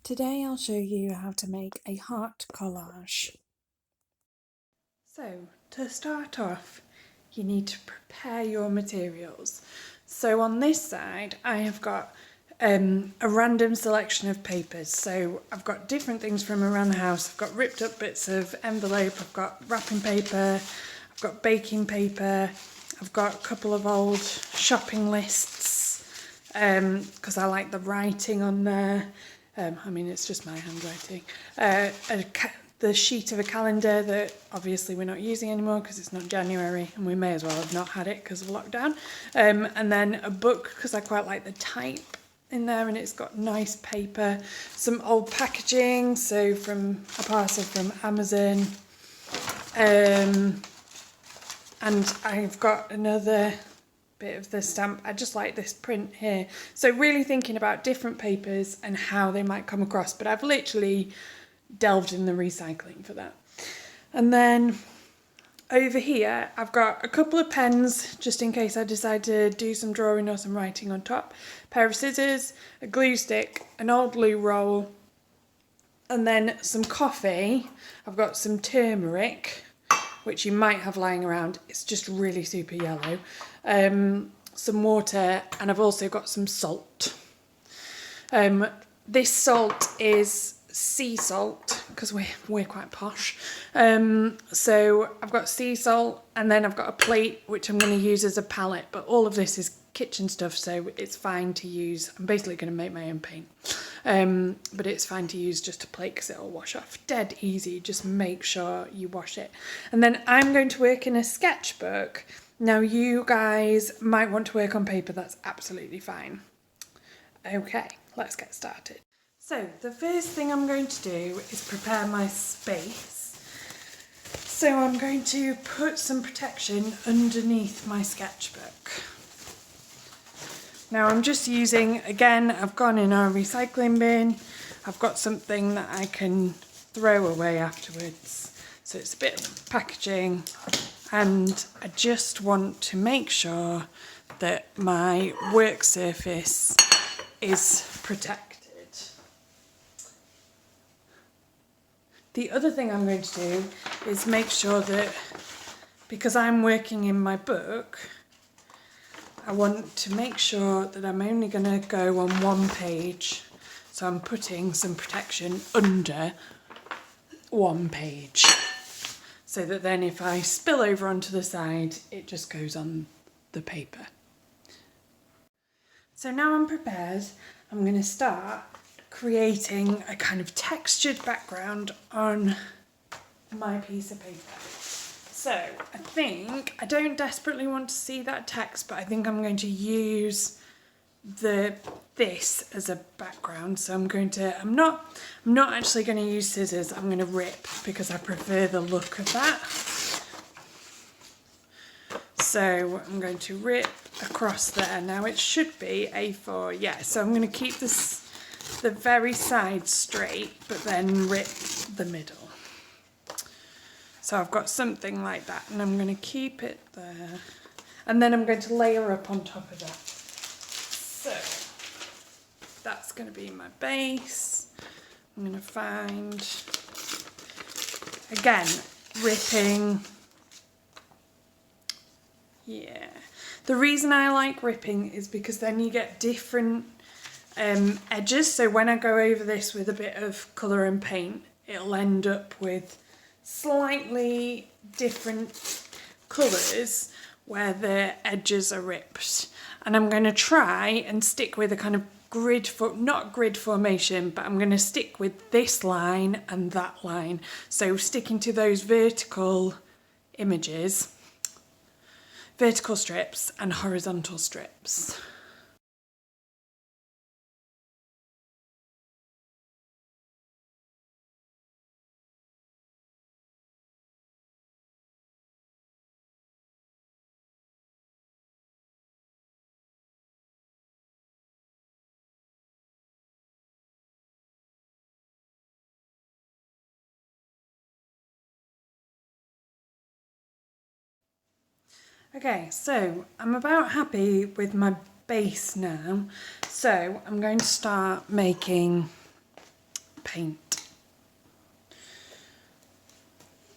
Today I'll show you how to make a heart collage. So to start off, you need to prepare your materials. So on this side I have got a random selection of papers. So I've got different things from around the house. I've got ripped up bits of envelope, I've got wrapping paper, I've got baking paper, I've got a couple of old shopping lists because I like the writing on there. I mean, it's just my handwriting. The sheet of a calendar that obviously we're not using anymore because it's not January and we may as well have not had it because of lockdown. And then a book because I quite like the type in there and it's got nice paper. Some old packaging, so from a parcel from Amazon. And I've got another bit of the stamp. I just like this print here. So really thinking about different papers and how they might come across, but I've literally delved in the recycling for that. And then over here I've got a couple of pens just in case I decide to do some drawing or some writing on top, a pair of scissors, a glue stick, an old loo roll, and then some coffee. I've got some turmeric, which you might have lying around. It's just really super yellow. Some water, and I've also got some salt. This salt is sea salt because we're quite posh. So I've got sea salt, and then I've got a plate which I'm going to use as a palette, but all of this is kitchen stuff, so it's fine to use. I'm basically going to make my own paint, but it's fine to use just a plate because it'll wash off dead easy. Just make sure you wash it. And then I'm going to work in a sketchbook. Now you guys might want to work on paper, that's absolutely fine. Okay, let's get started. So the first thing I'm going to do is prepare my space. So I'm going to put some protection underneath my sketchbook. Now I'm just using, again, I've gone in our recycling bin. I've got something that I can throw away afterwards. So it's a bit of packaging, and I just want to make sure that my work surface is protected. The other thing I'm going to do is make sure that, because I'm working in my book, I want to make sure that I'm only going to go on one page. So I'm putting some protection under one page, so that then if I spill over onto the side, it just goes on the paper. So now I'm prepared, I'm going to start creating a kind of textured background on my piece of paper. So I don't desperately want to see that text, but I think I'm going to use this as a background. So I'm not actually going to use scissors. I'm going to rip because I prefer the look of that. So I'm going to rip across there. Now it should be A4, yeah. So I'm going to keep the very side straight, but then rip the middle. So I've got something like that, and I'm going to keep it there. And then I'm going to layer up on top of that. So that's going to be my base. I'm going to find, again, ripping. Yeah. The reason I like ripping is because then you get different edges. So when I go over this with a bit of colour and paint, it'll end up with slightly different colours where the edges are ripped. And I'm going to try and stick with a kind of not grid formation, but I'm going to stick with this line and that line. So sticking to those vertical images, vertical strips and horizontal strips. Okay, so I'm about happy with my base now. So I'm going to start making paint.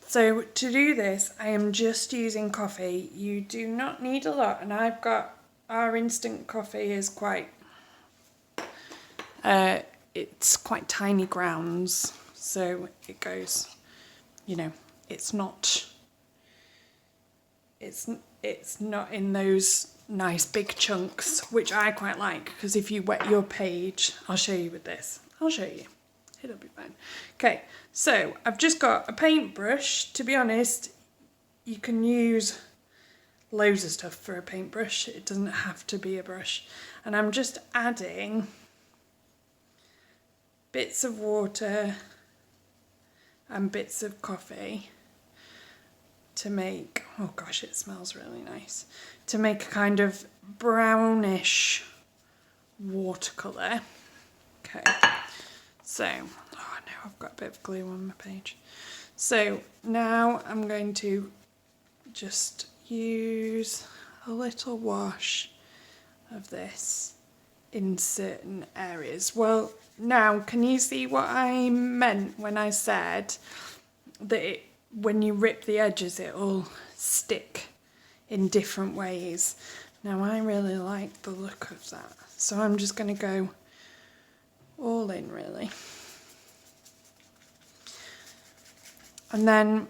So to do this, I am just using coffee. You do not need a lot, and I've got, our instant coffee is quite, it's quite tiny grounds, so it goes, you know, it's not in those nice big chunks, which I quite like, because if you wet your page, I'll show you with this. I'll show you. It'll be fine. Okay, so I've just got a paintbrush. To be honest, you can use loads of stuff for a paintbrush. It doesn't have to be a brush. And I'm just adding bits of water and bits of coffee to make, oh gosh, it smells really nice, to make a kind of brownish watercolour. Okay, so, oh no, I've got a bit of glue on my page. So now I'm going to just use a little wash of this in certain areas. Well, now can you see what I meant when I said that when you rip the edges it'll stick in different ways? Now I really like the look of that, so I'm just going to go all in really. And then,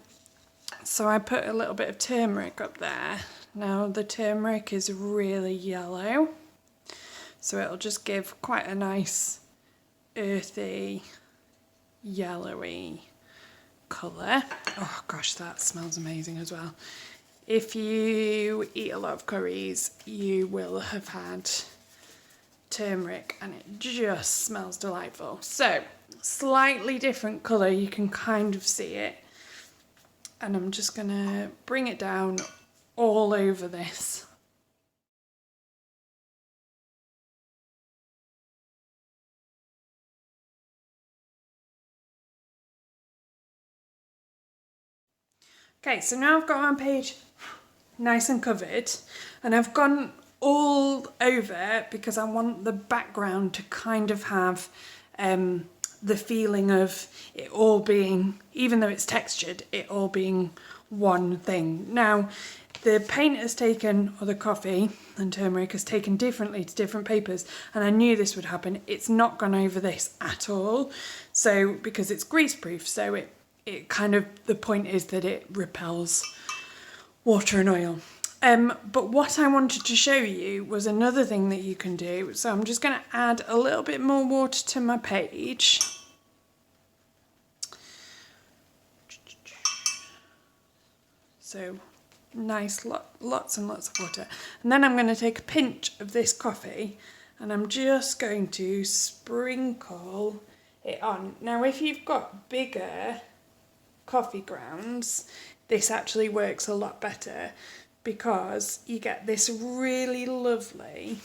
so I put a little bit of turmeric up there. Now the turmeric is really yellow, so it'll just give quite a nice earthy, yellowy colour. Oh gosh, that smells amazing as well. If you eat a lot of curries, you will have had turmeric and it just smells delightful. So, slightly different colour, you can kind of see it. And I'm just gonna bring it down all over this. Okay, so now I've got my page nice and covered, and I've gone all over because I want the background to kind of have the feeling of it all being, even though it's textured, it all being one thing. Now, the paint has taken, or the coffee and turmeric has taken differently to different papers, and I knew this would happen. It's not gone over this at all, so because it's greaseproof, so it kind of, the point is that it repels water and oil. But what I wanted to show you was another thing that you can do. So I'm just going to add a little bit more water to my page. So nice, lots and lots of water. And then I'm going to take a pinch of this coffee and I'm just going to sprinkle it on. Now, if you've got bigger coffee grounds, this actually works a lot better, because you get this really lovely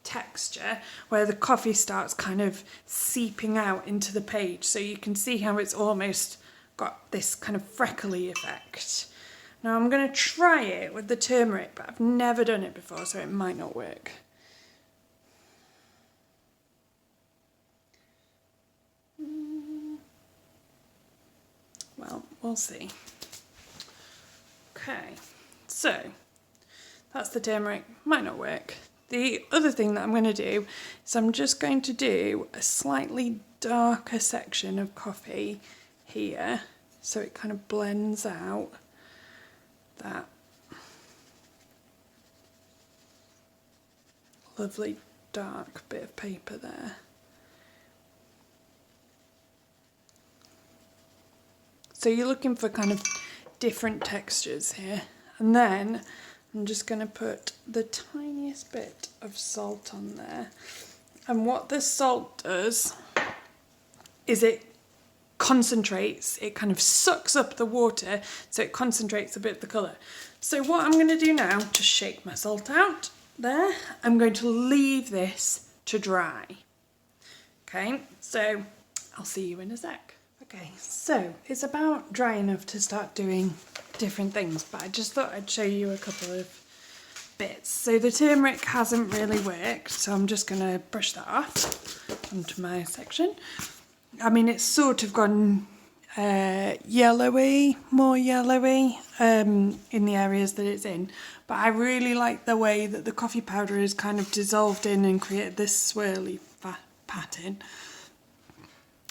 texture where the coffee starts kind of seeping out into the page, so you can see how it's almost got this kind of freckly effect. Now I'm going to try it with the turmeric, but I've never done it before, so it might not work. Well, we'll see. Okay, so that's the turmeric. Might not work. The other thing that I'm going to do is I'm just going to do a slightly darker section of coffee here, so it kind of blends out that lovely dark bit of paper there. So you're looking for kind of different textures here. And then I'm just going to put the tiniest bit of salt on there. And what the salt does is it concentrates, it kind of sucks up the water, so it concentrates a bit of the colour. So what I'm going to do now, just shake my salt out there, I'm going to leave this to dry. Okay, so I'll see you in a sec. Okay, so it's about dry enough to start doing different things, but I just thought I'd show you a couple of bits. So the turmeric hasn't really worked, so I'm just going to brush that off onto my section. I mean, it's sort of gone yellowy, more yellowy in the areas that it's in. But I really like the way that the coffee powder is kind of dissolved in and created this swirly pattern.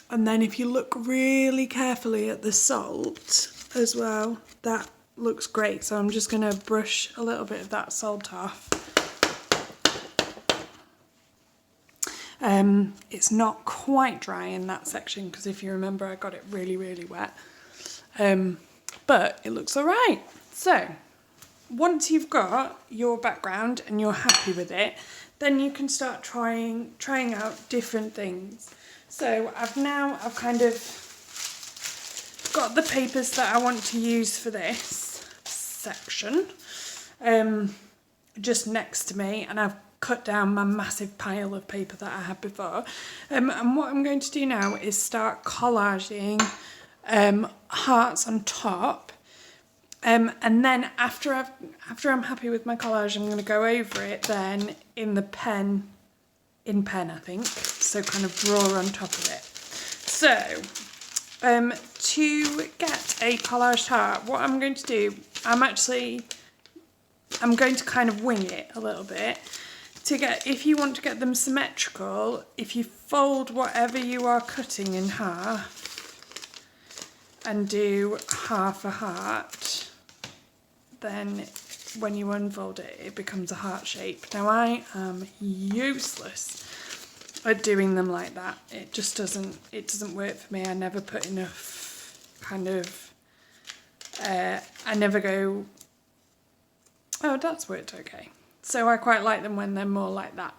And then if you look really carefully at the salt as well, that looks great. So I'm just going to brush a little bit of that salt off. It's not quite dry in that section because if you remember I got it really, really wet. But it looks all right. So once you've got your background and you're happy with it, then you can start trying out different things. So I've kind of got the papers that I want to use for this section just next to me, and I've cut down my massive pile of paper that I had before. And what I'm going to do now is start collaging hearts on top. And then after I'm happy with my collage, I'm going to go over it then in pen, I think. So kind of draw on top of it. So to get a collaged heart, what I'm going to do, I'm going to kind of wing it a little bit. If you want to get them symmetrical, if you fold whatever you are cutting in half and do half a heart, then when you unfold it, it becomes a heart shape. Now I am useless at doing them like that. It just doesn't work for me. I never put enough kind of, I never go, oh, that's worked okay. So I quite like them when they're more like that,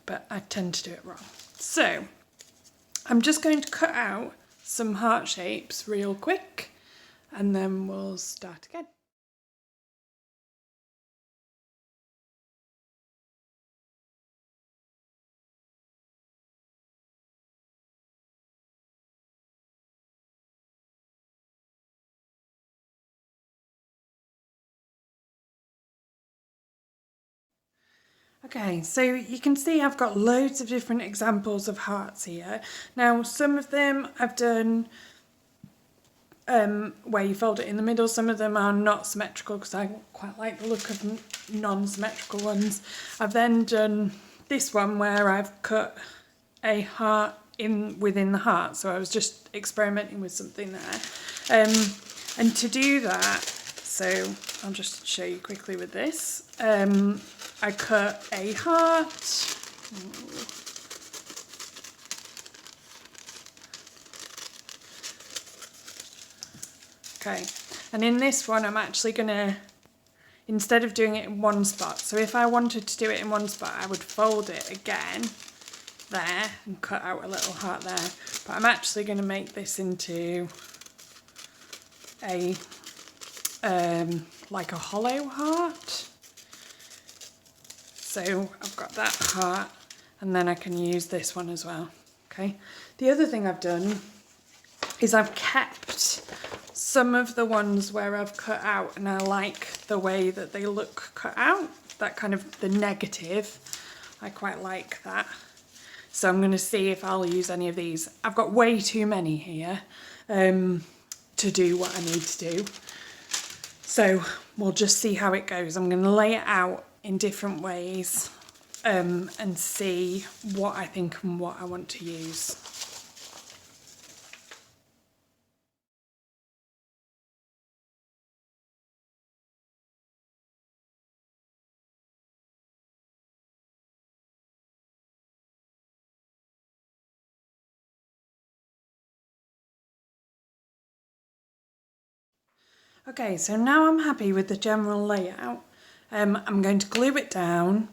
but I tend to do it wrong. So I'm just going to cut out some heart shapes real quick and then we'll start again. Okay, so you can see I've got loads of different examples of hearts here. Now, some of them I've done where you fold it in the middle. Some of them are not symmetrical because I quite like the look of non-symmetrical ones. I've then done this one where I've cut a heart within the heart. So I was just experimenting with something there. And to do that, so I'll just show you quickly with this. I cut a heart. Okay, and in this one I'm actually gonna, instead of doing it in one spot, so if I wanted to do it in one spot, I would fold it again there and cut out a little heart there. But I'm actually gonna make this into a, like a hollow heart. So I've got that heart and then I can use this one as well, okay? The other thing I've done is I've kept some of the ones where I've cut out and I like the way that they look cut out, that kind of the negative, I quite like that. So I'm gonna see if I'll use any of these. I've got way too many here to do what I need to do. So we'll just see how it goes. I'm gonna lay it out in different ways and see what I think and what I want to use. Okay, so now I'm happy with the general layout. I'm going to glue it down,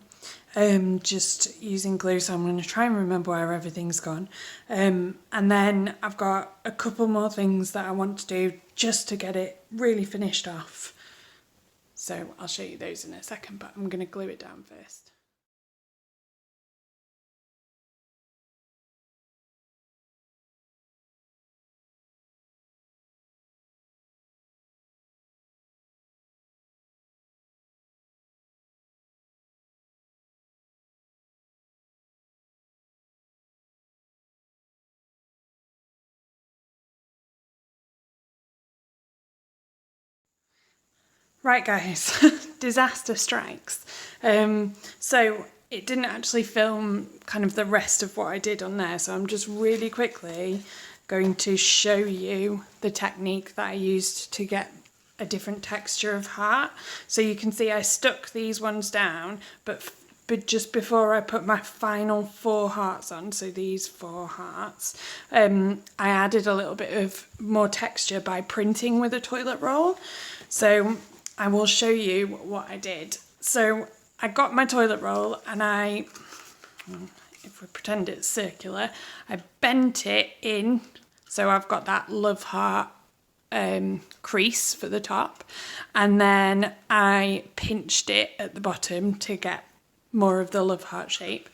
just using glue, so I'm going to try and remember where everything's gone. And then I've got a couple more things that I want to do just to get it really finished off. So I'll show you those in a second, but I'm going to glue it down first. Right guys, disaster strikes. So it didn't actually film kind of the rest of what I did on there, so I'm just really quickly going to show you the technique that I used to get a different texture of heart. So you can see I stuck these ones down, but just before I put my final 4 hearts on, so these 4 hearts, I added a little bit of more texture by printing with a toilet roll. So I will show you what I did. So I got my toilet roll and if we pretend it's circular, I bent it in, so I've got that love heart crease for the top, and then I pinched it at the bottom to get more of the love heart shape.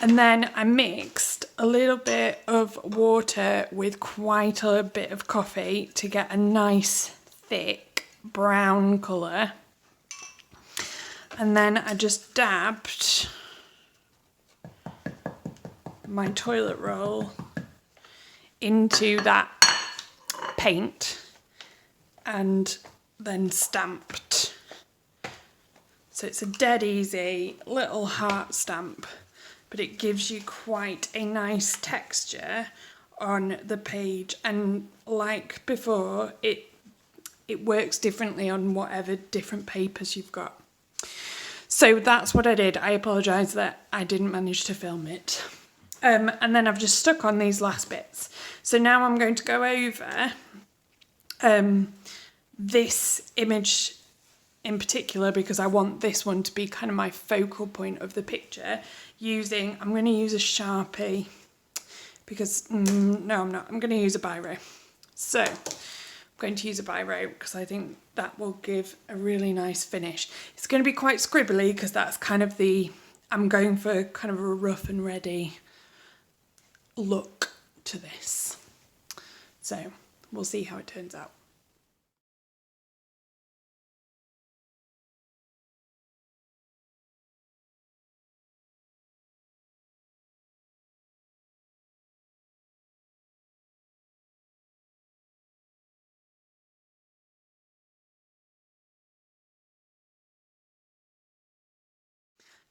And then I mixed a little bit of water with quite a bit of coffee to get a nice thick brown colour. And then I just dabbed my toilet roll into that paint and then stamped. So it's a dead easy little heart stamp, but it gives you quite a nice texture on the page, and like before, it works differently on whatever different papers you've got. So that's what I did. I apologise that I didn't manage to film it. And then I've just stuck on these last bits. So now I'm going to go over this image in particular, because I want this one to be kind of my focal point of the picture, I'm going to use a Sharpie, because, no I'm not, I'm going to use a biro. So I'm going to use a biro because I think that will give a really nice finish. It's going to be quite scribbly because that's kind of I'm going for kind of a rough and ready look to this. So we'll see how it turns out.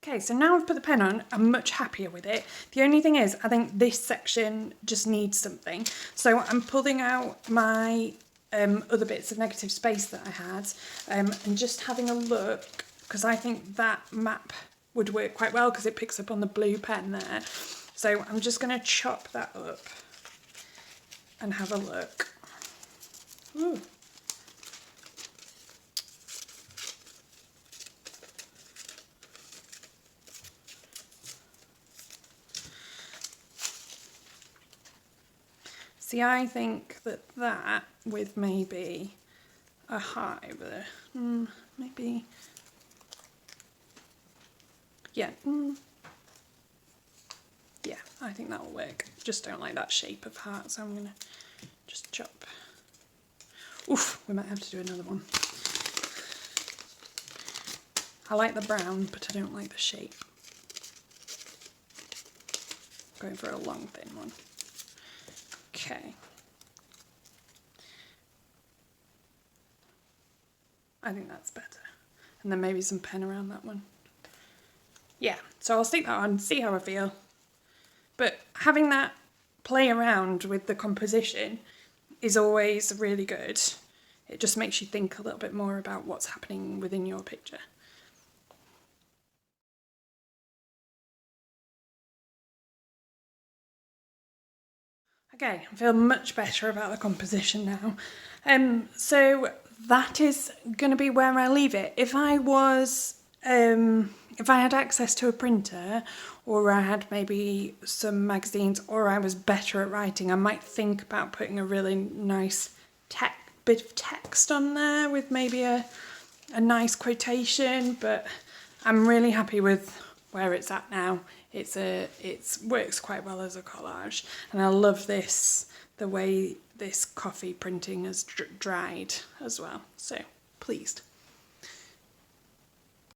Okay, so now I've put the pen on, I'm much happier with it. The only thing is, I think this section just needs something. So I'm pulling out my other bits of negative space that I had and just having a look, because I think that map would work quite well because it picks up on the blue pen there. So I'm just going to chop that up and have a look. Ooh. See, I think that with maybe a heart over there, maybe, yeah, yeah, I think that will work. Just don't like that shape of heart, so I'm gonna just chop. Oof, we might have to do another one. I like the brown, but I don't like the shape. Going for a long, thin one. Okay. I think that's better. And then maybe some pen around that one. Yeah, so I'll stick that on, see how I feel. But having that play around with the composition is always really good. It just makes you think a little bit more about what's happening within your picture. Okay, I feel much better about the composition now. So that is going to be where I leave it. If I had access to a printer, or I had maybe some magazines, or I was better at writing, I might think about putting a really nice bit of text on there with maybe a nice quotation, but I'm really happy with where it's at now. It works quite well as a collage, and I love the way this coffee printing has dried as well, so pleased.